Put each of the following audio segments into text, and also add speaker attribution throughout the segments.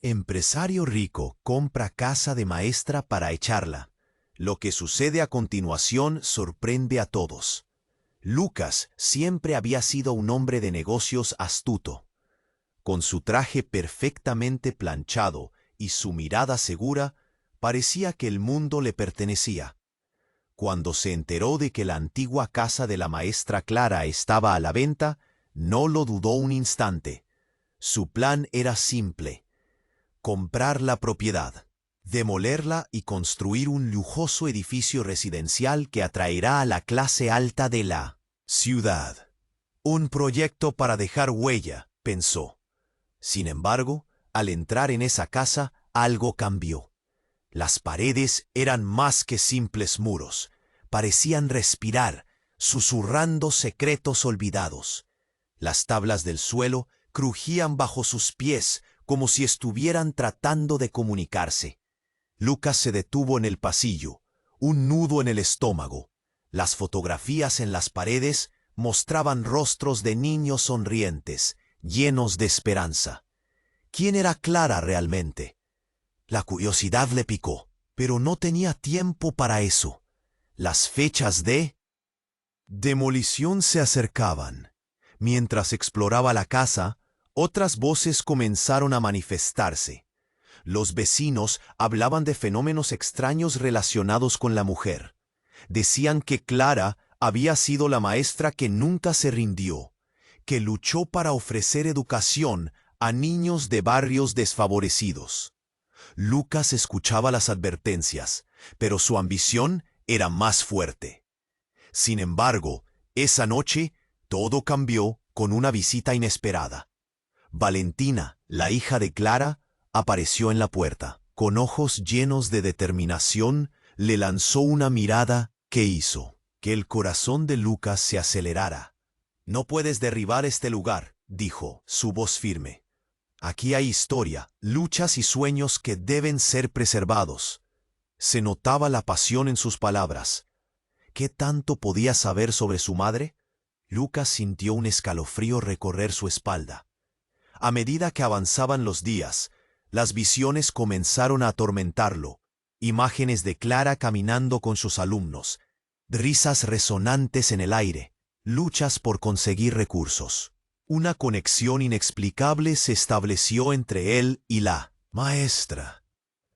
Speaker 1: Empresario rico compra casa de maestra para echarla. Lo que sucede a continuación sorprende a todos. Lucas siempre había sido un hombre de negocios astuto. Con su traje perfectamente planchado y su mirada segura, parecía que el mundo le pertenecía. Cuando se enteró de que la antigua casa de la maestra Clara estaba a la venta, no lo dudó un instante. Su plan era simple: comprar la propiedad, demolerla y construir un lujoso edificio residencial que atraerá a la clase alta de la ciudad. Un proyecto para dejar huella, pensó. Sin embargo, al entrar en esa casa, algo cambió. Las paredes eran más que simples muros. Parecían respirar, susurrando secretos olvidados. Las tablas del suelo crujían bajo sus pies, como si estuvieran tratando de comunicarse. Lucas se detuvo en el pasillo, un nudo en el estómago. Las fotografías en las paredes mostraban rostros de niños sonrientes, llenos de esperanza. ¿Quién era Clara realmente? La curiosidad le picó, pero no tenía tiempo para eso. Las fechas de demolición se acercaban. Mientras exploraba la casa, otras voces comenzaron a manifestarse. Los vecinos hablaban de fenómenos extraños relacionados con la mujer. Decían que Clara había sido la maestra que nunca se rindió, que luchó para ofrecer educación a niños de barrios desfavorecidos. Lucas escuchaba las advertencias, pero su ambición era más fuerte. Sin embargo, esa noche todo cambió con una visita inesperada. Valentina, la hija de Clara, apareció en la puerta. Con ojos llenos de determinación, le lanzó una mirada que hizo que el corazón de Lucas se acelerara. «No puedes derribar este lugar», dijo, su voz firme. «Aquí hay historia, luchas y sueños que deben ser preservados». Se notaba la pasión en sus palabras. ¿Qué tanto podía saber sobre su madre? Lucas sintió un escalofrío recorrer su espalda. A medida que avanzaban los días, las visiones comenzaron a atormentarlo. Imágenes de Clara caminando con sus alumnos, risas resonantes en el aire, luchas por conseguir recursos. Una conexión inexplicable se estableció entre él y la maestra.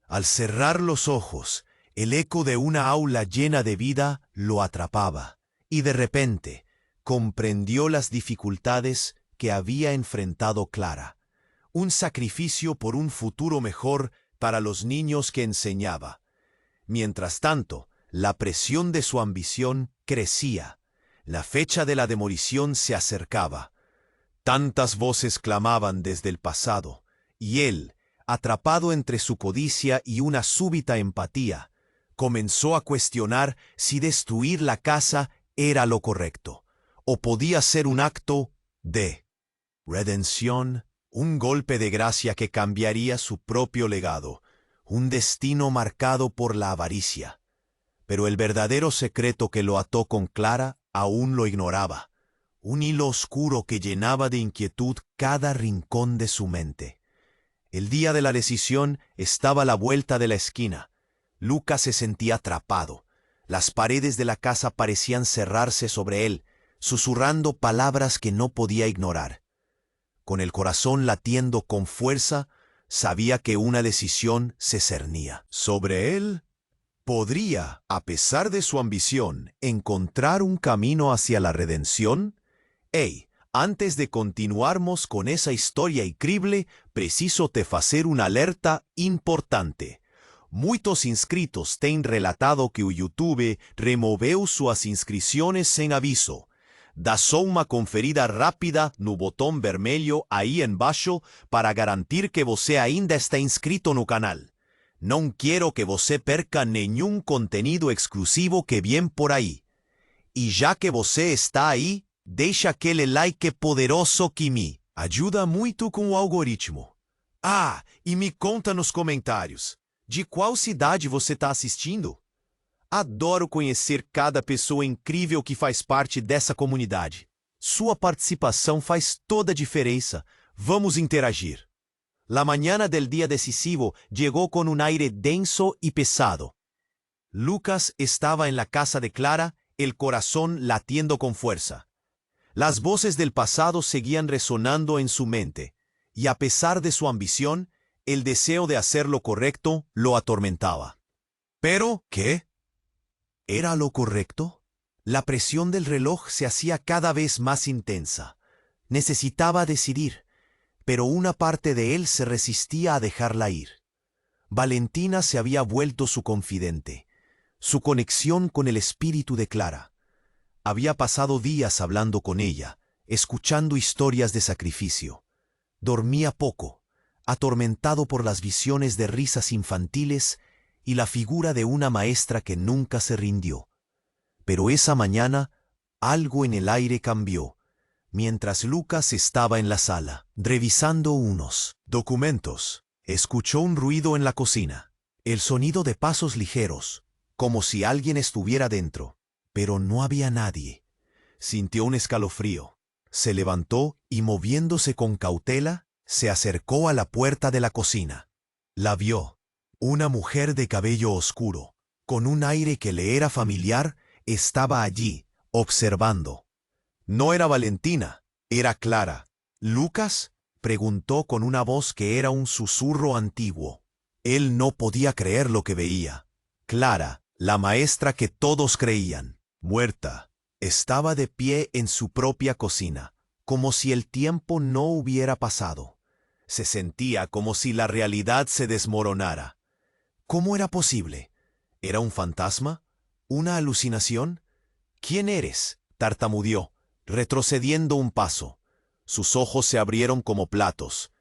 Speaker 1: Al cerrar los ojos, el eco de una aula llena de vida lo atrapaba, y de repente comprendió las dificultades que había enfrentado Clara. Un sacrificio por un futuro mejor para los niños que enseñaba. Mientras tanto, la presión de su ambición crecía. La fecha de la demolición se acercaba. Tantas voces clamaban desde el pasado, y él, atrapado entre su codicia y una súbita empatía, comenzó a cuestionar si destruir la casa era lo correcto, o podía ser un acto de redención, un golpe de gracia que cambiaría su propio legado, un destino marcado por la avaricia. Pero el verdadero secreto que lo ató con Clara aún lo ignoraba, un hilo oscuro que llenaba de inquietud cada rincón de su mente. El día de la decisión estaba a la vuelta de la esquina. Lucas se sentía atrapado. Las paredes de la casa parecían cerrarse sobre él, susurrando palabras que no podía ignorar. Con el corazón latiendo con fuerza, sabía que una decisión se cernía sobre él. ¿Podría, a pesar de su ambición, encontrar un camino hacia la redención? Antes de continuarmos con esa historia increíble, preciso te fazer una alerta importante. Muitos inscritos têm relatado que o YouTube removeu suas inscrições sem aviso. Dá só uma conferida rápida no botão vermelho aí embaixo para garantir que você ainda está inscrito no canal. Não quero que você perca nenhum conteúdo exclusivo que vem por aí. E já que você está aí, deixa aquele like poderoso que me ajuda muito com o algoritmo. E me conta nos comentários, de qual cidade você está assistindo? Adoro conhecer cada pessoa incrível que faz parte dessa comunidade. Sua participação faz toda a diferença. Vamos interagir. La mañana del día decisivo llegó con un aire denso y pesado. Lucas estaba en la casa de Clara, el corazón latiendo con fuerza. Las voces del pasado seguían resonando en su mente, y a pesar de su ambición, el deseo de hacer lo correcto lo atormentaba. ¿Pero qué? ¿Era lo correcto? La presión del reloj se hacía cada vez más intensa. Necesitaba decidir, pero una parte de él se resistía a dejarla ir. Valentina se había vuelto su confidente, su conexión con el espíritu de Clara. Había pasado días hablando con ella, escuchando historias de sacrificio. Dormía poco, atormentado por las visiones de risas infantiles y la figura de una maestra que nunca se rindió. Pero esa mañana, algo en el aire cambió, mientras Lucas estaba en la sala, revisando unos documentos. Escuchó un ruido en la cocina, el sonido de pasos ligeros, como si alguien estuviera dentro, pero no había nadie. Sintió un escalofrío. Se levantó y, moviéndose con cautela, se acercó a la puerta de la cocina. La vio. Una mujer de cabello oscuro, con un aire que le era familiar, estaba allí, observando. No era Valentina, era Clara. ¿Lucas?, preguntó con una voz que era un susurro antiguo. Él no podía creer lo que veía. Clara, la maestra que todos creían, muerta, estaba de pie en su propia cocina, como si el tiempo no hubiera pasado. Se sentía como si la realidad se desmoronara. ¿Cómo era posible? ¿Era un fantasma? ¿Una alucinación? ¿Quién eres?, tartamudeó, retrocediendo un paso. Sus ojos se abrieron como platos.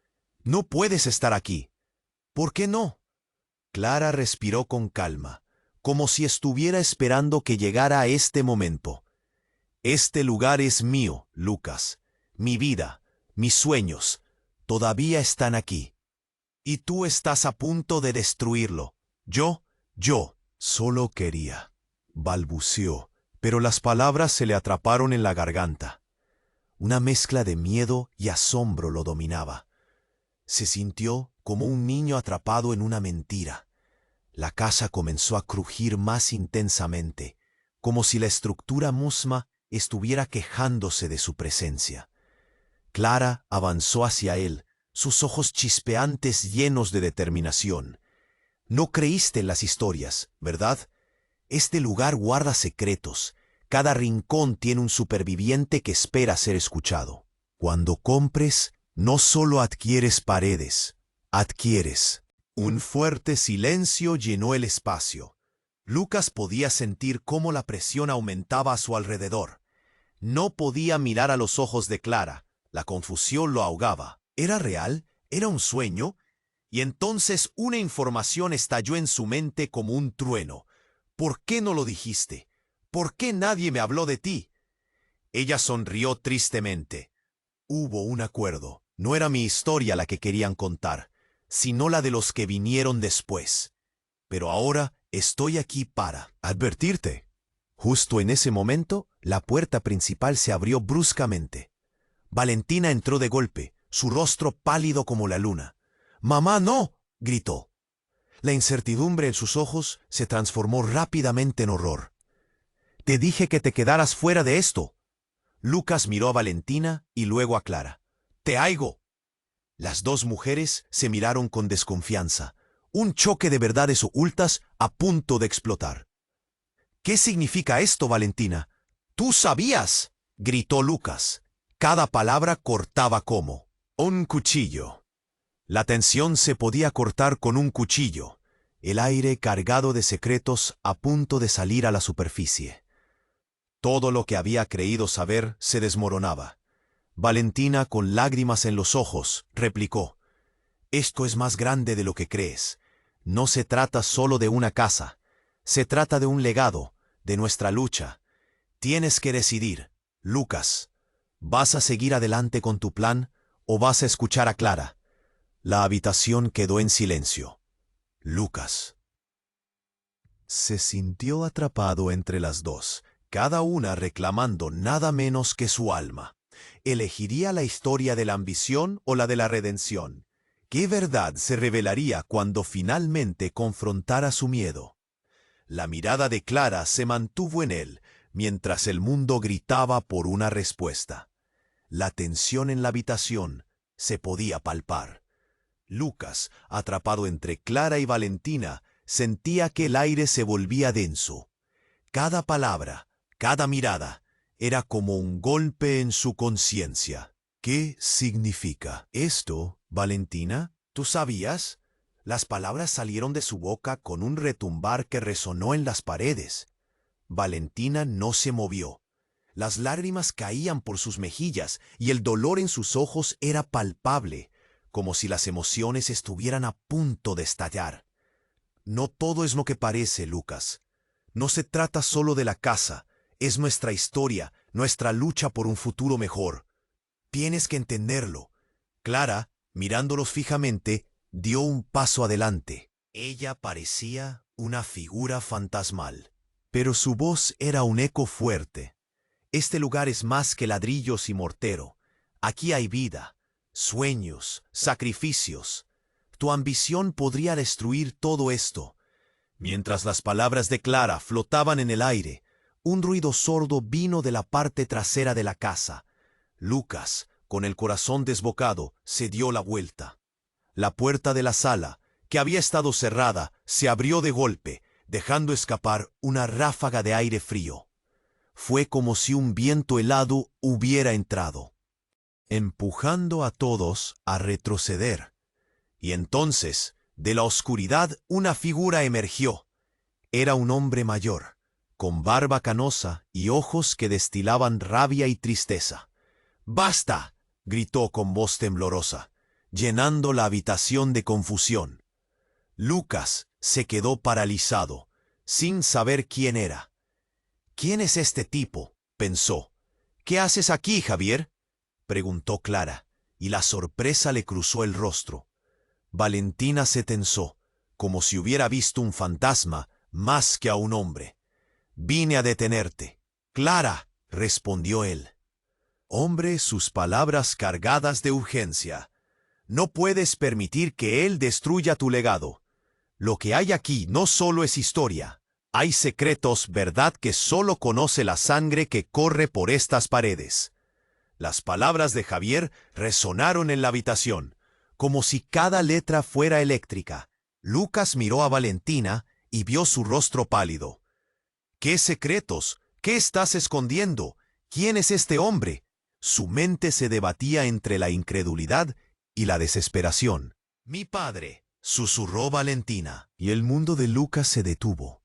Speaker 1: No puedes estar aquí. ¿Por qué no? Clara respiró con calma, como si estuviera esperando que llegara este momento. Este lugar es mío, Lucas. Mi vida, mis sueños, todavía están aquí. Y tú estás a punto de destruirlo. Yo solo quería, balbuceó, pero las palabras se le atraparon en la garganta. Una mezcla de miedo y asombro lo dominaba. Se sintió como un niño atrapado en una mentira. La casa comenzó a crujir más intensamente, como si la estructura misma estuviera quejándose de su presencia. Clara avanzó hacia él, sus ojos chispeantes llenos de determinación. No creíste en las historias, ¿verdad? Este lugar guarda secretos. Cada rincón tiene un superviviente que espera ser escuchado. Cuando compres, no solo adquieres paredes, adquieres. Un fuerte silencio llenó el espacio. Lucas podía sentir cómo la presión aumentaba a su alrededor. No podía mirar a los ojos de Clara. La confusión lo ahogaba. ¿Era real? ¿Era un sueño? Y entonces una información estalló en su mente como un trueno. ¿Por qué no lo dijiste? ¿Por qué nadie me habló de ti? Ella sonrió tristemente. Hubo un acuerdo. No era mi historia la que querían contar, sino la de los que vinieron después. Pero ahora estoy aquí para advertirte. Justo en ese momento, la puerta principal se abrió bruscamente. Valentina entró de golpe, su rostro pálido como la luna. «¡Mamá, no!», gritó. La incertidumbre en sus ojos se transformó rápidamente en horror. «Te dije que te quedaras fuera de esto». Lucas miró a Valentina y luego a Clara. «¡Te aigo!». Las dos mujeres se miraron con desconfianza, un choque de verdades ocultas a punto de explotar. «¿Qué significa esto, Valentina?». «¡Tú sabías!», gritó Lucas. Cada palabra cortaba como un cuchillo. La tensión se podía cortar con un cuchillo, el aire cargado de secretos a punto de salir a la superficie. Todo lo que había creído saber se desmoronaba. Valentina, con lágrimas en los ojos, replicó: «Esto es más grande de lo que crees. No se trata solo de una casa. Se trata de un legado, de nuestra lucha. Tienes que decidir, Lucas. ¿Vas a seguir adelante con tu plan o vas a escuchar a Clara?». La habitación quedó en silencio. Lucas se sintió atrapado entre las dos, cada una reclamando nada menos que su alma. ¿Elegiría la historia de la ambición o la de la redención? ¿Qué verdad se revelaría cuando finalmente confrontara su miedo? La mirada de Clara se mantuvo en él, mientras el mundo gritaba por una respuesta. La tensión en la habitación se podía palpar. Lucas, atrapado entre Clara y Valentina, sentía que el aire se volvía denso. Cada palabra, cada mirada, era como un golpe en su conciencia. ¿Qué significa esto, Valentina? ¿Tú sabías? Las palabras salieron de su boca con un retumbar que resonó en las paredes. Valentina no se movió. Las lágrimas caían por sus mejillas y el dolor en sus ojos era palpable, como si las emociones estuvieran a punto de estallar. No todo es lo que parece, Lucas. No se trata solo de la casa, es nuestra historia, nuestra lucha por un futuro mejor. Tienes que entenderlo. Clara, mirándolos fijamente, dio un paso adelante. Ella parecía una figura fantasmal, pero su voz era un eco fuerte. Este lugar es más que ladrillos y mortero. Aquí hay vida, sueños, sacrificios. Tu ambición podría destruir todo esto. Mientras las palabras de Clara flotaban en el aire, un ruido sordo vino de la parte trasera de la casa. Lucas, con el corazón desbocado, se dio la vuelta. La puerta de la sala, que había estado cerrada, se abrió de golpe, dejando escapar una ráfaga de aire frío. Fue como si un viento helado hubiera entrado, empujando a todos a retroceder. Y entonces, de la oscuridad, una figura emergió. Era un hombre mayor, con barba canosa y ojos que destilaban rabia y tristeza. ¡Basta!, gritó con voz temblorosa, llenando la habitación de confusión. Lucas se quedó paralizado, sin saber quién era. «¿Quién es este tipo?», pensó. «¿Qué haces aquí, Javier?», preguntó Clara, y la sorpresa le cruzó el rostro. Valentina se tensó, como si hubiera visto un fantasma más que a un hombre. «Vine a detenerte». «Clara», respondió él. Hombre, sus palabras cargadas de urgencia. «No puedes permitir que él destruya tu legado. Lo que hay aquí no solo es historia. Hay secretos, verdad que solo conoce la sangre que corre por estas paredes». Las palabras de Javier resonaron en la habitación, como si cada letra fuera eléctrica. Lucas miró a Valentina y vio su rostro pálido. «¿Qué secretos? ¿Qué estás escondiendo? ¿Quién es este hombre?». Su mente se debatía entre la incredulidad y la desesperación. «Mi padre», susurró Valentina, y el mundo de Lucas se detuvo.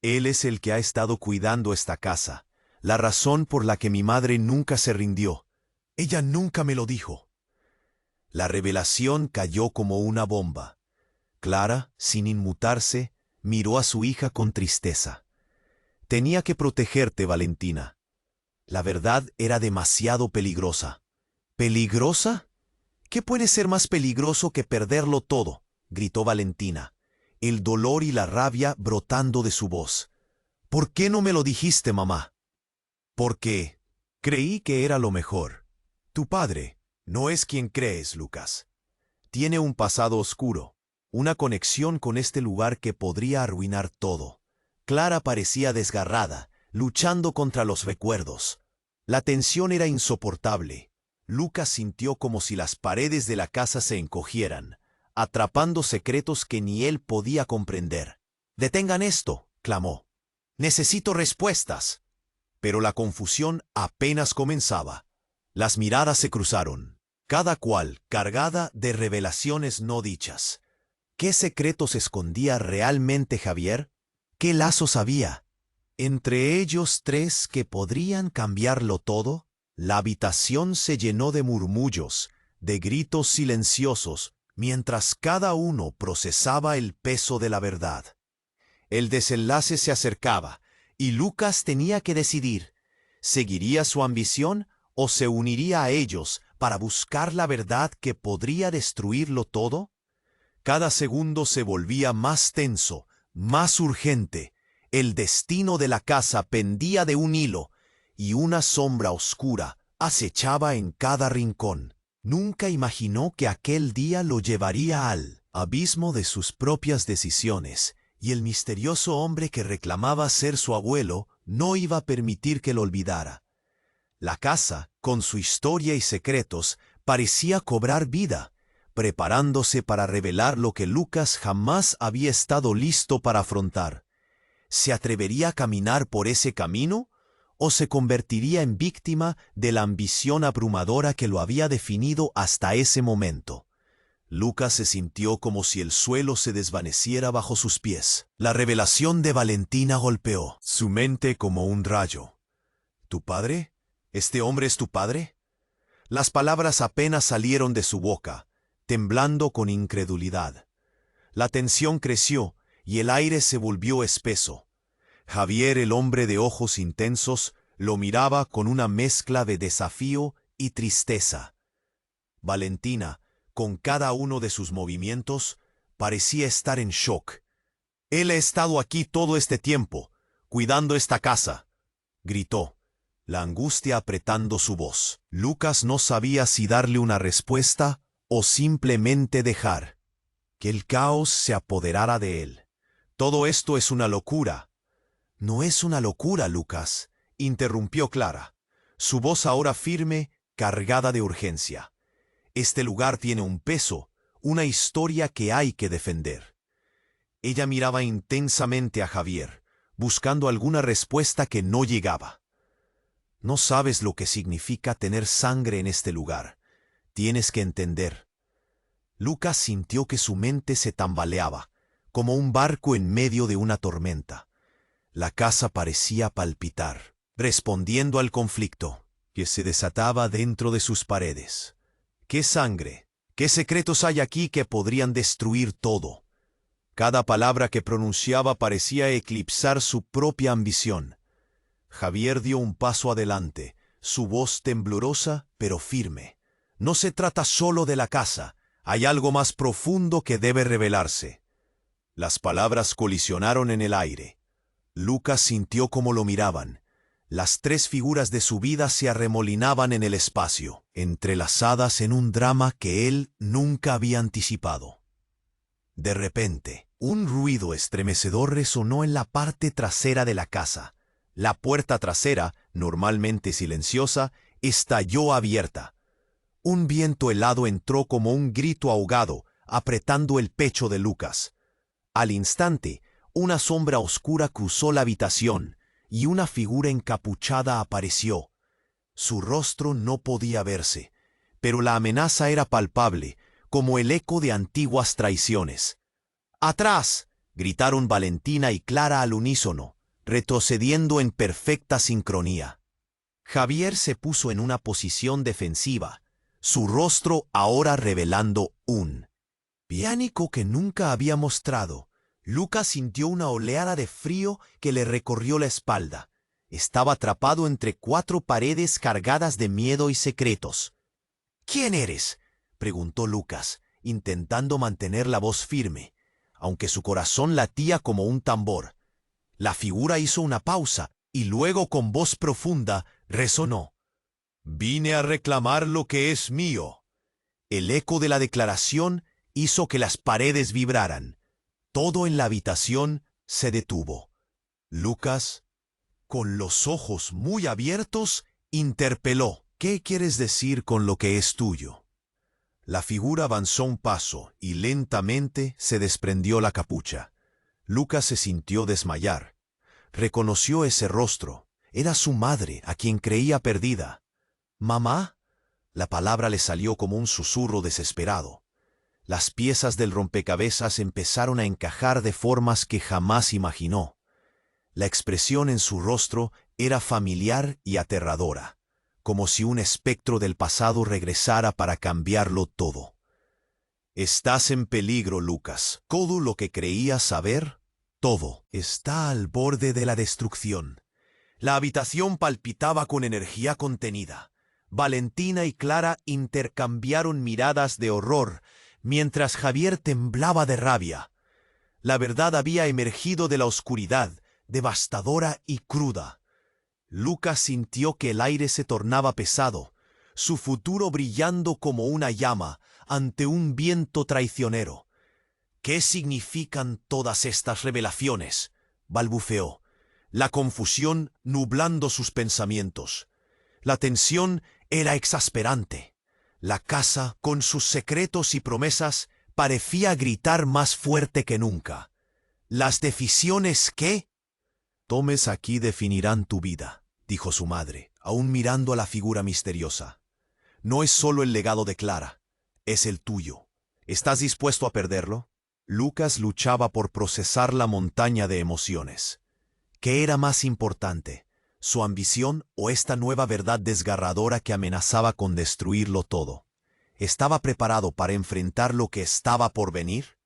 Speaker 1: «Él es el que ha estado cuidando esta casa, la razón por la que mi madre nunca se rindió. Ella nunca me lo dijo». La revelación cayó como una bomba. Clara, sin inmutarse, miró a su hija con tristeza. «Tenía que protegerte, Valentina. La verdad era demasiado peligrosa». «¿Peligrosa? ¿Qué puede ser más peligroso que perderlo todo?», gritó Valentina, el dolor y la rabia brotando de su voz. «¿Por qué no me lo dijiste, mamá?». «Porque creí que era lo mejor. Tu padre no es quien crees, Lucas. Tiene un pasado oscuro, una conexión con este lugar que podría arruinar todo». Clara parecía desgarrada, luchando contra los recuerdos. La tensión era insoportable. Lucas sintió como si las paredes de la casa se encogieran, atrapando secretos que ni él podía comprender. «Detengan esto», clamó. «Necesito respuestas». Pero la confusión apenas comenzaba. Las miradas se cruzaron, cada cual cargada de revelaciones no dichas. ¿Qué secretos escondía realmente Javier? ¿Qué lazos había entre ellos tres que podrían cambiarlo todo? La habitación se llenó de murmullos, de gritos silenciosos, mientras cada uno procesaba el peso de la verdad. El desenlace se acercaba, y Lucas tenía que decidir: ¿seguiría su ambición o se uniría a ellos para buscar la verdad que podría destruirlo todo? Cada segundo se volvía más tenso, más urgente. El destino de la casa pendía de un hilo, y una sombra oscura acechaba en cada rincón. Nunca imaginó que aquel día lo llevaría al abismo de sus propias decisiones, y el misterioso hombre que reclamaba ser su abuelo no iba a permitir que lo olvidara. La casa, con su historia y secretos, parecía cobrar vida, preparándose para revelar lo que Lucas jamás había estado listo para afrontar. ¿Se atrevería a caminar por ese camino? ¿O se convertiría en víctima de la ambición abrumadora que lo había definido hasta ese momento? Lucas se sintió como si el suelo se desvaneciera bajo sus pies. La revelación de Valentina golpeó su mente como un rayo. ¿Tu padre? ¿Este hombre es tu padre? Las palabras apenas salieron de su boca, temblando con incredulidad. La tensión creció y el aire se volvió espeso. Javier, el hombre de ojos intensos, lo miraba con una mezcla de desafío y tristeza. Valentina, con cada uno de sus movimientos, parecía estar en shock. «Él ha estado aquí todo este tiempo, cuidando esta casa», gritó, la angustia apretando su voz. Lucas no sabía si darle una respuesta o simplemente dejar que el caos se apoderara de él. «Todo esto es una locura». «No es una locura, Lucas», interrumpió Clara, su voz ahora firme, cargada de urgencia. «Este lugar tiene un peso, una historia que hay que defender». Ella miraba intensamente a Javier, buscando alguna respuesta que no llegaba. «No sabes lo que significa tener sangre en este lugar. Tienes que entender». Lucas sintió que su mente se tambaleaba, como un barco en medio de una tormenta. La casa parecía palpitar, respondiendo al conflicto que se desataba dentro de sus paredes. ¿Qué sangre? ¿Qué secretos hay aquí que podrían destruir todo? Cada palabra que pronunciaba parecía eclipsar su propia ambición. Javier dio un paso adelante, su voz temblorosa pero firme. «No se trata solo de la casa, hay algo más profundo que debe revelarse». Las palabras colisionaron en el aire. Lucas sintió cómo lo miraban. Las tres figuras de su vida se arremolinaban en el espacio, entrelazadas en un drama que él nunca había anticipado. De repente, un ruido estremecedor resonó en la parte trasera de la casa. La puerta trasera, normalmente silenciosa, estalló abierta. Un viento helado entró como un grito ahogado, apretando el pecho de Lucas. Al instante, una sombra oscura cruzó la habitación y una figura encapuchada apareció. Su rostro no podía verse, pero la amenaza era palpable, como el eco de antiguas traiciones. «¡Atrás!», gritaron Valentina y Clara al unísono, retrocediendo en perfecta sincronía. Javier se puso en una posición defensiva, su rostro ahora revelando un pánico que nunca había mostrado. Lucas sintió una oleada de frío que le recorrió la espalda. Estaba atrapado entre cuatro paredes cargadas de miedo y secretos. «¿Quién eres?», preguntó Lucas, intentando mantener la voz firme, aunque su corazón latía como un tambor. La figura hizo una pausa y luego con voz profunda resonó. «Vine a reclamar lo que es mío». El eco de la declaración hizo que las paredes vibraran. Todo en la habitación se detuvo. Lucas, con los ojos muy abiertos, interpeló. «¿Qué quieres decir con lo que es tuyo?». La figura avanzó un paso y lentamente se desprendió la capucha. Lucas se sintió desmayar. Reconoció ese rostro. Era su madre, a quien creía perdida. «¿Mamá?». La palabra le salió como un susurro desesperado. Las piezas del rompecabezas empezaron a encajar de formas que jamás imaginó. La expresión en su rostro era familiar y aterradora, como si un espectro del pasado regresara para cambiarlo todo. «Estás en peligro, Lucas. Todo lo que creías saber, todo, está al borde de la destrucción». La habitación palpitaba con energía contenida. Valentina y Clara intercambiaron miradas de horror, mientras Javier temblaba de rabia. La verdad había emergido de la oscuridad, devastadora y cruda. Lucas sintió que el aire se tornaba pesado, su futuro brillando como una llama ante un viento traicionero. ¿Qué significan todas estas revelaciones?, balbuceó, la confusión nublando sus pensamientos. La tensión era exasperante. La casa, con sus secretos y promesas, parecía gritar más fuerte que nunca. ¿Las decisiones que tomes aquí definirán tu vida?, dijo su madre, aún mirando a la figura misteriosa. No es solo el legado de Clara, es el tuyo. ¿Estás dispuesto a perderlo? Lucas luchaba por procesar la montaña de emociones. ¿Qué era más importante, su ambición o esta nueva verdad desgarradora que amenazaba con destruirlo todo? ¿Estaba preparado para enfrentar lo que estaba por venir?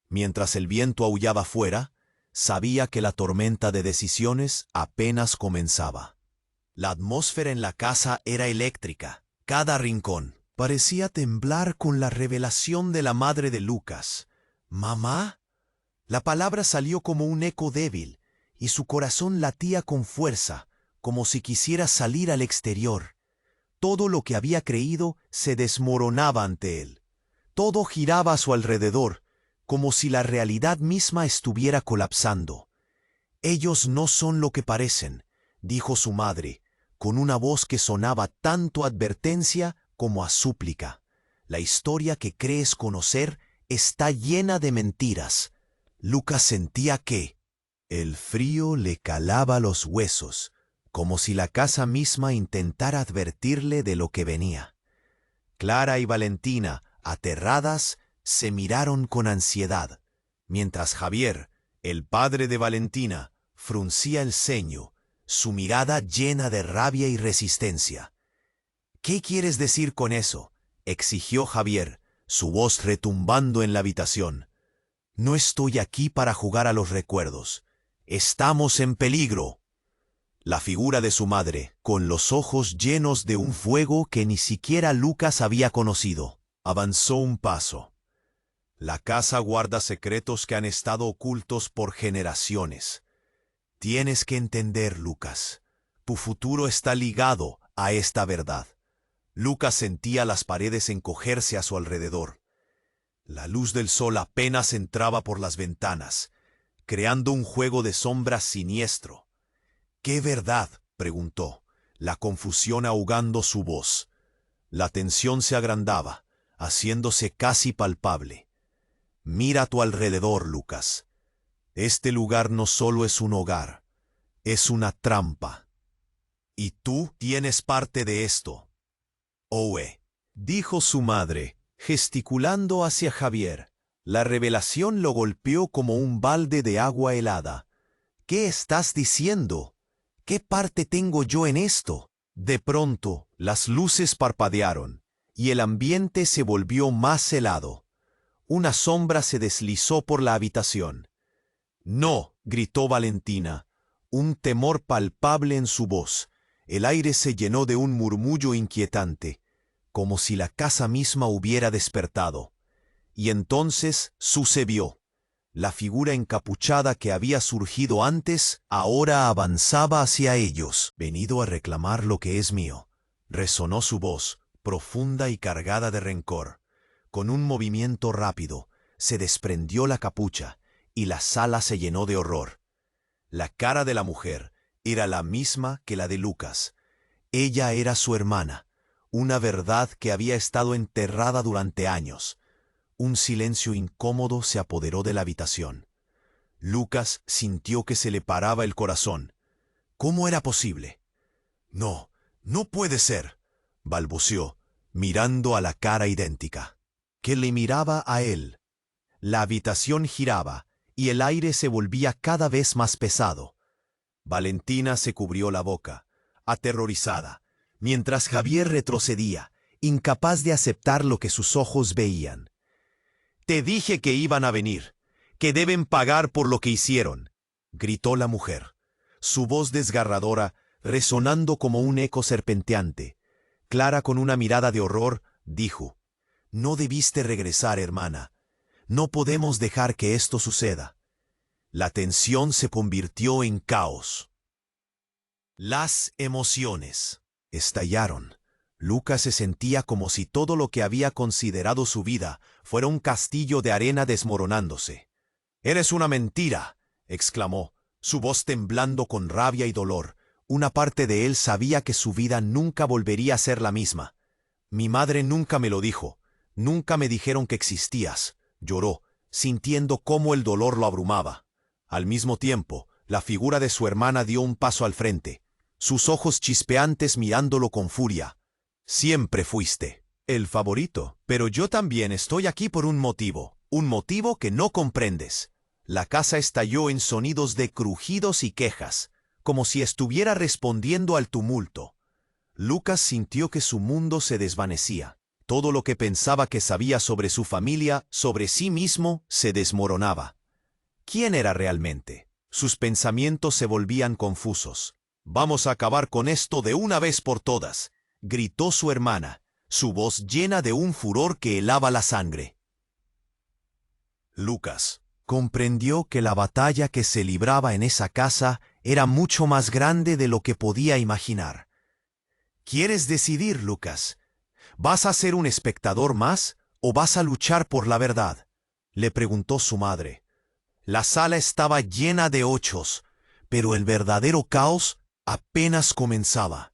Speaker 1: Mientras el viento aullaba fuera, sabía que la tormenta de decisiones apenas comenzaba. La atmósfera en la casa era eléctrica. Cada rincón parecía temblar con la revelación de la madre de Lucas. ¿Mamá? La palabra salió como un eco débil, y su corazón latía con fuerza, como si quisiera salir al exterior. Todo lo que había creído se desmoronaba ante él. Todo giraba a su alrededor, como si la realidad misma estuviera colapsando. «Ellos no son lo que parecen», dijo su madre, con una voz que sonaba tanto a advertencia como a súplica. «La historia que crees conocer está llena de mentiras». Lucas sentía que el frío le calaba los huesos, como si la casa misma intentara advertirle de lo que venía. Clara y Valentina, aterradas, se miraron con ansiedad, mientras Javier, el padre de Valentina, fruncía el ceño, su mirada llena de rabia y resistencia. «¿Qué quieres decir con eso?», exigió Javier, su voz retumbando en la habitación. «No estoy aquí para jugar a los recuerdos. Estamos en peligro». La figura de su madre, con los ojos llenos de un fuego que ni siquiera Lucas había conocido, avanzó un paso. «La casa guarda secretos que han estado ocultos por generaciones. Tienes que entender, Lucas. Tu futuro está ligado a esta verdad». Lucas sentía las paredes encogerse a su alrededor. La luz del sol apenas entraba por las ventanas, creando un juego de sombras siniestro. «¿Qué verdad?», preguntó, la confusión ahogando su voz. La tensión se agrandaba, haciéndose casi palpable. «Mira a tu alrededor, Lucas. Este lugar no solo es un hogar, es una trampa. Y tú tienes parte de esto». «Owe», dijo su madre, gesticulando hacia Javier. La revelación lo golpeó como un balde de agua helada. «¿Qué estás diciendo? ¿Qué parte tengo yo en esto?». De pronto, las luces parpadearon, y el ambiente se volvió más helado. Una sombra se deslizó por la habitación. «No», gritó Valentina, un temor palpable en su voz. El aire se llenó de un murmullo inquietante, como si la casa misma hubiera despertado. Y entonces sucedió. La figura encapuchada que había surgido antes, ahora avanzaba hacia ellos. «Venido a reclamar lo que es mío», resonó su voz, profunda y cargada de rencor. Con un movimiento rápido, se desprendió la capucha, y la sala se llenó de horror. La cara de la mujer era la misma que la de Lucas. Ella era su hermana, una verdad que había estado enterrada durante años. Un silencio incómodo se apoderó de la habitación. Lucas sintió que se le paraba el corazón. ¿Cómo era posible? «No, no puede ser», balbuceó, mirando a la cara idéntica, que le miraba a él. La habitación giraba, y el aire se volvía cada vez más pesado. Valentina se cubrió la boca, aterrorizada, mientras Javier retrocedía, incapaz de aceptar lo que sus ojos veían. «Te dije que iban a venir, que deben pagar por lo que hicieron», gritó la mujer, su voz desgarradora resonando como un eco serpenteante. Clara, con una mirada de horror, dijo: «No debiste regresar, hermana. No podemos dejar que esto suceda». La tensión se convirtió en caos. Las emociones estallaron. Lucas se sentía como si todo lo que había considerado su vida fuera un castillo de arena desmoronándose. «¡Eres una mentira!», exclamó, su voz temblando con rabia y dolor. Una parte de él sabía que su vida nunca volvería a ser la misma. «Mi madre nunca me lo dijo. Nunca me dijeron que existías», lloró, sintiendo cómo el dolor lo abrumaba. Al mismo tiempo, la figura de su hermana dio un paso al frente, sus ojos chispeantes mirándolo con furia. «Siempre fuiste el favorito, pero yo también estoy aquí por un motivo que no comprendes». La casa estalló en sonidos de crujidos y quejas, como si estuviera respondiendo al tumulto. Lucas sintió que su mundo se desvanecía. Todo lo que pensaba que sabía sobre su familia, sobre sí mismo, se desmoronaba. ¿Quién era realmente? Sus pensamientos se volvían confusos. «Vamos a acabar con esto de una vez por todas», gritó su hermana, su voz llena de un furor que helaba la sangre. Lucas comprendió que la batalla que se libraba en esa casa era mucho más grande de lo que podía imaginar. «¿Quieres decidir, Lucas? ¿Vas a ser un espectador más o vas a luchar por la verdad?», le preguntó su madre. La sala estaba llena de ochos, pero el verdadero caos apenas comenzaba.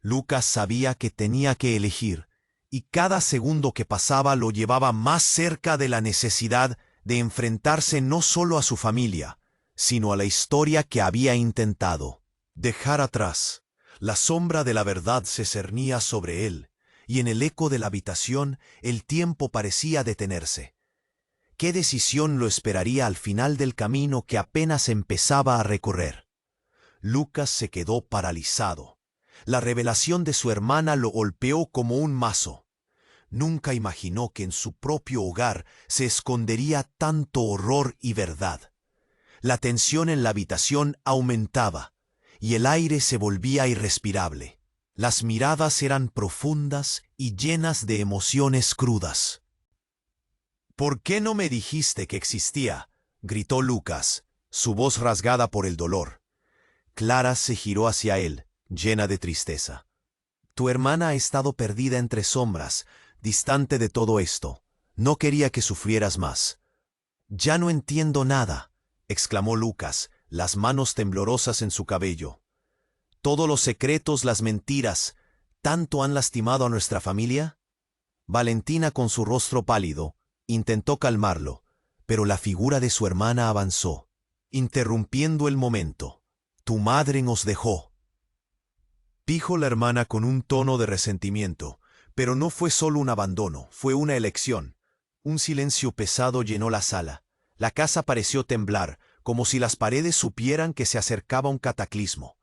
Speaker 1: Lucas sabía que tenía que elegir, y cada segundo que pasaba lo llevaba más cerca de la necesidad de enfrentarse no solo a su familia, sino a la historia que había intentado dejar atrás. La sombra de la verdad se cernía sobre él, y en el eco de la habitación el tiempo parecía detenerse. ¿Qué decisión lo esperaría al final del camino que apenas empezaba a recorrer? Lucas se quedó paralizado. La revelación de su hermana lo golpeó como un mazo. Nunca imaginó que en su propio hogar se escondería tanto horror y verdad. La tensión en la habitación aumentaba, y el aire se volvía irrespirable. Las miradas eran profundas y llenas de emociones crudas. «¿Por qué no me dijiste que existía?», gritó Lucas, su voz rasgada por el dolor. Clara se giró hacia él, llena de tristeza. «Tu hermana ha estado perdida entre sombras, distante de todo esto. No quería que sufrieras más». «Ya no entiendo nada», exclamó Lucas, las manos temblorosas en su cabello. «Todos los secretos, las mentiras, ¿tanto han lastimado a nuestra familia?». Valentina, con su rostro pálido, intentó calmarlo, pero la figura de su hermana avanzó, interrumpiendo el momento. «Tu madre nos dejó», dijo la hermana con un tono de resentimiento. Pero no fue solo un abandono, fue una elección. Un silencio pesado llenó la sala. La casa pareció temblar, como si las paredes supieran que se acercaba un cataclismo.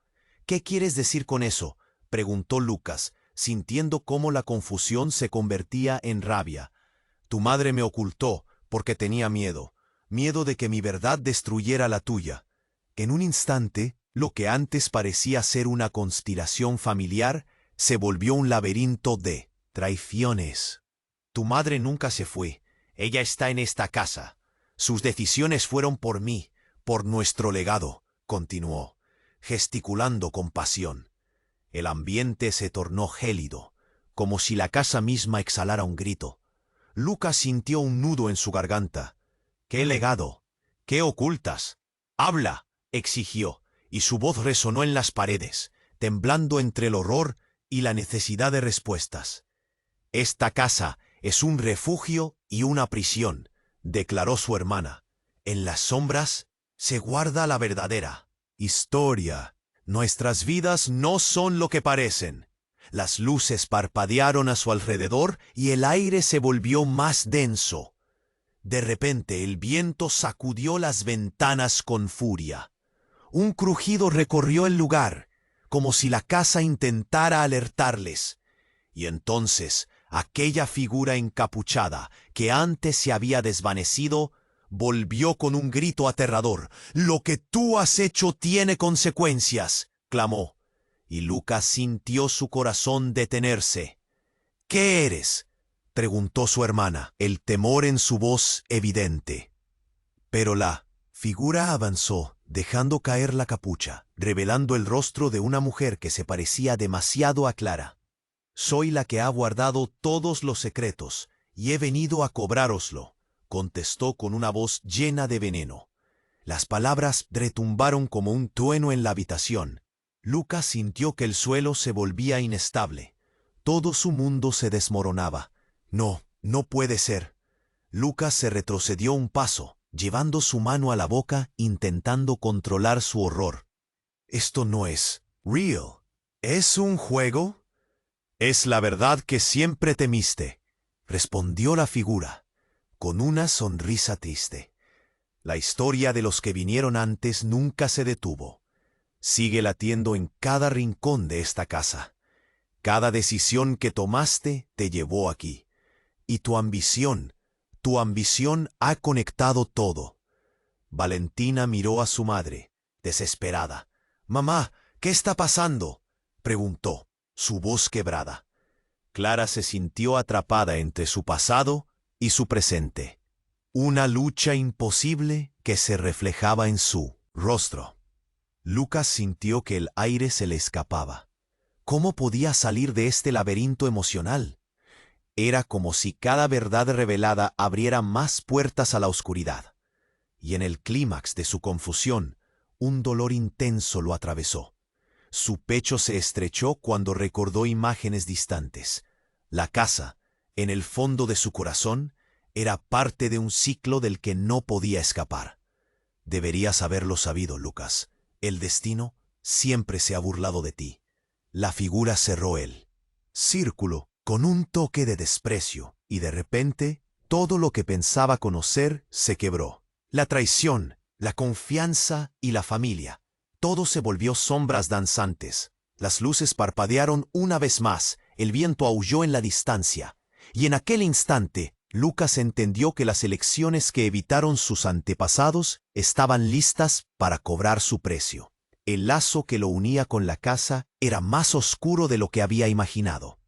Speaker 1: «¿Qué quieres decir con eso?», preguntó Lucas, sintiendo cómo la confusión se convertía en rabia. «Tu madre me ocultó porque tenía miedo de que mi verdad destruyera la tuya». En un instante, lo que antes parecía ser una conspiración familiar se volvió un laberinto de traiciones. «Tu madre nunca se fue. Ella está en esta casa. Sus decisiones fueron por mí, por nuestro legado», continuó, gesticulando con pasión. El ambiente se tornó gélido, como si la casa misma exhalara un grito. Lucas sintió un nudo en su garganta. «¿Qué legado? ¿Qué ocultas? ¡Habla!», exigió, y su voz resonó en las paredes, temblando entre el horror y la necesidad de respuestas. «Esta casa es un refugio y una prisión», declaró su hermana. «En las sombras se guarda la verdadera historia. Nuestras vidas no son lo que parecen». Las luces parpadearon a su alrededor y el aire se volvió más denso. De repente el viento sacudió las ventanas con furia. Un crujido recorrió el lugar, como si la casa intentara alertarles. Y entonces aquella figura encapuchada, que antes se había desvanecido, volvió con un grito aterrador. «Lo que tú has hecho tiene consecuencias», clamó. Y Lucas sintió su corazón detenerse. «¿Qué eres?», preguntó su hermana, el temor en su voz evidente. Pero la figura avanzó, dejando caer la capucha, revelando el rostro de una mujer que se parecía demasiado a Clara. Soy la que ha guardado todos los secretos, y he venido a cobrároslo, contestó con una voz llena de veneno. Las palabras retumbaron como un trueno en la habitación. Lucas sintió que el suelo se volvía inestable. Todo su mundo se desmoronaba. No, no puede ser. Lucas se retrocedió un paso, llevando su mano a la boca, intentando controlar su horror. Esto no es real. ¿Es un juego? Es la verdad que siempre temiste, respondió la figura, con una sonrisa triste. La historia de los que vinieron antes nunca se detuvo. Sigue latiendo en cada rincón de esta casa. Cada decisión que tomaste te llevó aquí. Y tu ambición ha conectado todo. Valentina miró a su madre, desesperada. «Mamá, ¿qué está pasando?», preguntó, su voz quebrada. Clara se sintió atrapada entre su pasado y su presente. Una lucha imposible que se reflejaba en su rostro. Lucas sintió que el aire se le escapaba. ¿Cómo podía salir de este laberinto emocional? Era como si cada verdad revelada abriera más puertas a la oscuridad. Y en el clímax de su confusión, un dolor intenso lo atravesó. Su pecho se estrechó cuando recordó imágenes distantes. La casa, en el fondo de su corazón, era parte de un ciclo del que no podía escapar. Deberías haberlo sabido, Lucas. El destino siempre se ha burlado de ti. La figura cerró el círculo con un toque de desprecio, y de repente, todo lo que pensaba conocer se quebró. La traición, la confianza y la familia. Todo se volvió sombras danzantes. Las luces parpadearon una vez más, el viento aulló en la distancia. Y en aquel instante, Lucas entendió que las elecciones que evitaron sus antepasados estaban listas para cobrar su precio. El lazo que lo unía con la casa era más oscuro de lo que había imaginado.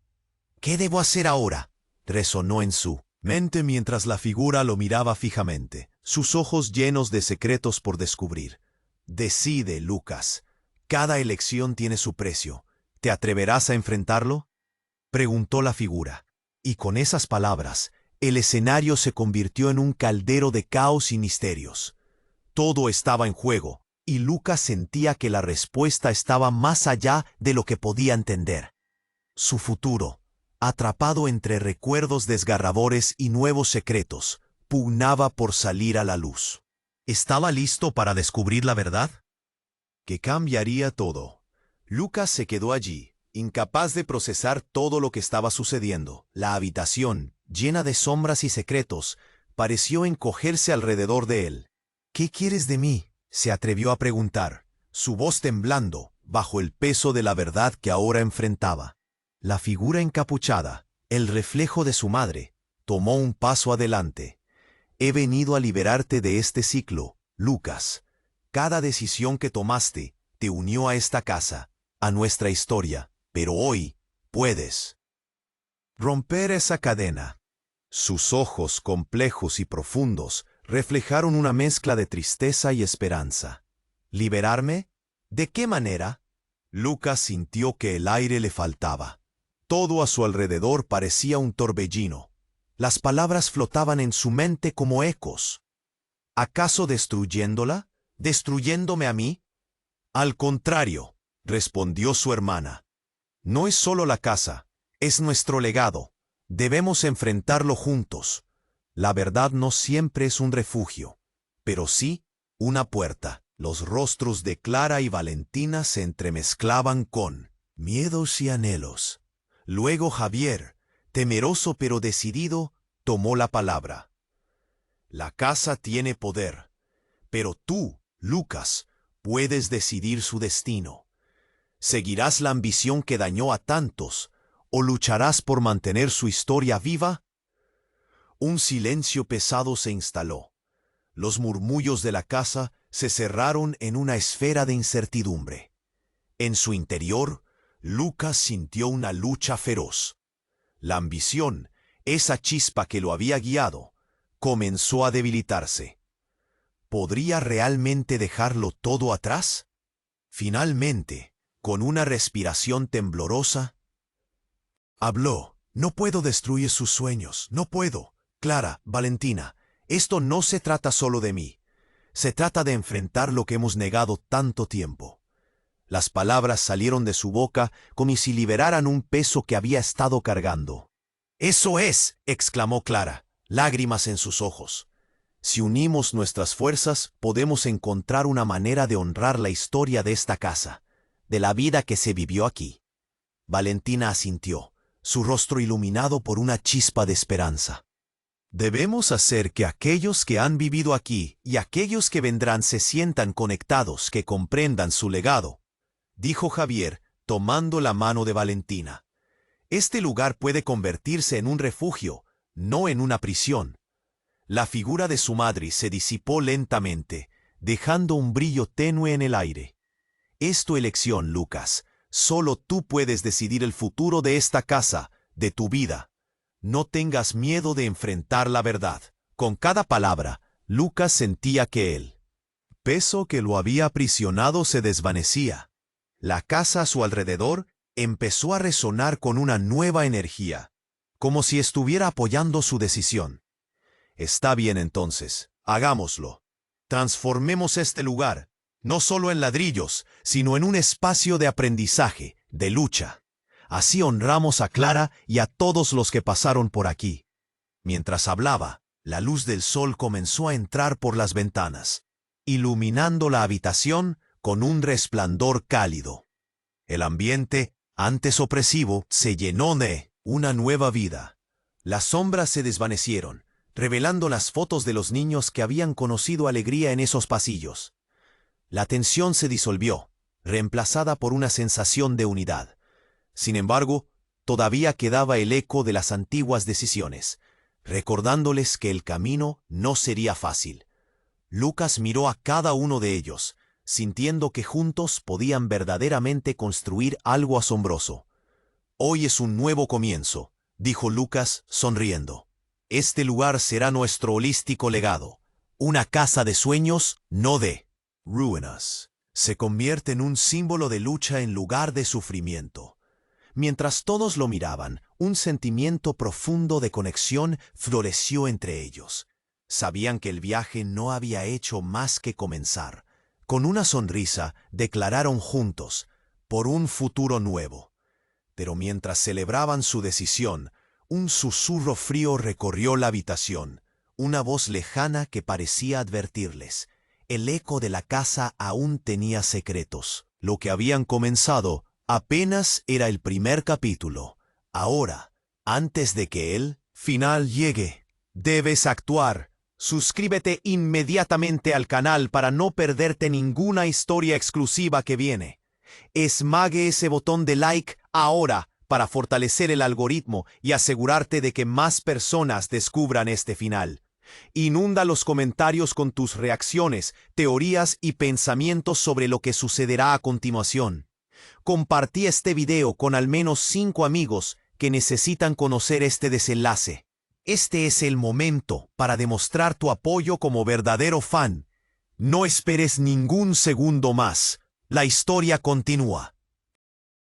Speaker 1: «¿Qué debo hacer ahora?», resonó en su mente mientras la figura lo miraba fijamente, sus ojos llenos de secretos por descubrir. «Decide, Lucas. Cada elección tiene su precio. ¿Te atreverás a enfrentarlo?», preguntó la figura. Y con esas palabras, el escenario se convirtió en un caldero de caos y misterios. Todo estaba en juego, y Lucas sentía que la respuesta estaba más allá de lo que podía entender. Su futuro, atrapado entre recuerdos desgarradores y nuevos secretos, pugnaba por salir a la luz. ¿Estaba listo para descubrir la verdad? Que cambiaría todo. Lucas se quedó allí, incapaz de procesar todo lo que estaba sucediendo. La habitación, llena de sombras y secretos, pareció encogerse alrededor de él. «¿Qué quieres de mí?», se atrevió a preguntar, su voz temblando bajo el peso de la verdad que ahora enfrentaba. La figura encapuchada, el reflejo de su madre, tomó un paso adelante. «He venido a liberarte de este ciclo, Lucas. Cada decisión que tomaste te unió a esta casa, a nuestra historia, pero hoy puedes romper esa cadena». Sus ojos complejos y profundos reflejaron una mezcla de tristeza y esperanza. «¿Liberarme? ¿De qué manera?». Lucas sintió que el aire le faltaba. Todo a su alrededor parecía un torbellino. Las palabras flotaban en su mente como ecos. ¿Acaso destruyéndola? ¿Destruyéndome a mí? «Al contrario», respondió su hermana. «No es solo la casa, es nuestro legado. Debemos enfrentarlo juntos. La verdad no siempre es un refugio, pero sí una puerta». Los rostros de Clara y Valentina se entremezclaban con miedos y anhelos. Luego Javier, temeroso pero decidido, tomó la palabra. «La casa tiene poder, pero tú, Lucas, puedes decidir su destino. ¿Seguirás la ambición que dañó a tantos o lucharás por mantener su historia viva?». Un silencio pesado se instaló. Los murmullos de la casa se cerraron en una esfera de incertidumbre. En su interior, Lucas sintió una lucha feroz. La ambición, esa chispa que lo había guiado, comenzó a debilitarse. ¿Podría realmente dejarlo todo atrás? Finalmente, con una respiración temblorosa, Habló. No puedo destruir sus sueños. No puedo. Clara, Valentina, esto no se trata solo de mí. Se trata de enfrentar lo que hemos negado tanto tiempo. Las palabras salieron de su boca como si liberaran un peso que había estado cargando. «¡Eso es!», exclamó Clara, lágrimas en sus ojos. «Si unimos nuestras fuerzas, podemos encontrar una manera de honrar la historia de esta casa, de la vida que se vivió aquí». Valentina asintió, su rostro iluminado por una chispa de esperanza. «Debemos hacer que aquellos que han vivido aquí y aquellos que vendrán se sientan conectados, que comprendan su legado», dijo Javier, tomando la mano de Valentina. «Este lugar puede convertirse en un refugio, no en una prisión». La figura de su madre se disipó lentamente, dejando un brillo tenue en el aire. «Es tu elección, Lucas. Solo tú puedes decidir el futuro de esta casa, de tu vida. No tengas miedo de enfrentar la verdad». Con cada palabra, Lucas sentía que el peso que lo había aprisionado se desvanecía. La casa a su alrededor empezó a resonar con una nueva energía, como si estuviera apoyando su decisión. «Está bien entonces, hagámoslo. Transformemos este lugar, no solo en ladrillos, sino en un espacio de aprendizaje, de lucha. Así honramos a Clara y a todos los que pasaron por aquí». Mientras hablaba, la luz del sol comenzó a entrar por las ventanas, iluminando la habitación con un resplandor cálido. El ambiente, antes opresivo, se llenó de una nueva vida. Las sombras se desvanecieron, revelando las fotos de los niños que habían conocido alegría en esos pasillos. La tensión se disolvió, reemplazada por una sensación de unidad. Sin embargo, todavía quedaba el eco de las antiguas decisiones, recordándoles que el camino no sería fácil. Lucas miró a cada uno de ellos, sintiendo que juntos podían verdaderamente construir algo asombroso. «Hoy es un nuevo comienzo», dijo Lucas, sonriendo. «Este lugar será nuestro holístico legado, una casa de sueños, no de ruinas. Se convierte en un símbolo de lucha en lugar de sufrimiento». Mientras todos lo miraban, un sentimiento profundo de conexión floreció entre ellos. Sabían que el viaje no había hecho más que comenzar. Con una sonrisa, declararon juntos, por un futuro nuevo. Pero mientras celebraban su decisión, un susurro frío recorrió la habitación, una voz lejana que parecía advertirles. El eco de la casa aún tenía secretos. Lo que habían comenzado apenas era el primer capítulo. Ahora, antes de que el final llegue, debes actuar. Suscríbete inmediatamente al canal para no perderte ninguna historia exclusiva que viene. Esmague ese botón de like ahora para fortalecer el algoritmo y asegurarte de que más personas descubran este final. Inunda los comentarios con tus reacciones, teorías y pensamientos sobre lo que sucederá a continuación. Compartí este video con al menos 5 amigos que necesitan conocer este desenlace. Este es el momento para demostrar tu apoyo como verdadero fan. No esperes ningún segundo más. La historia continúa.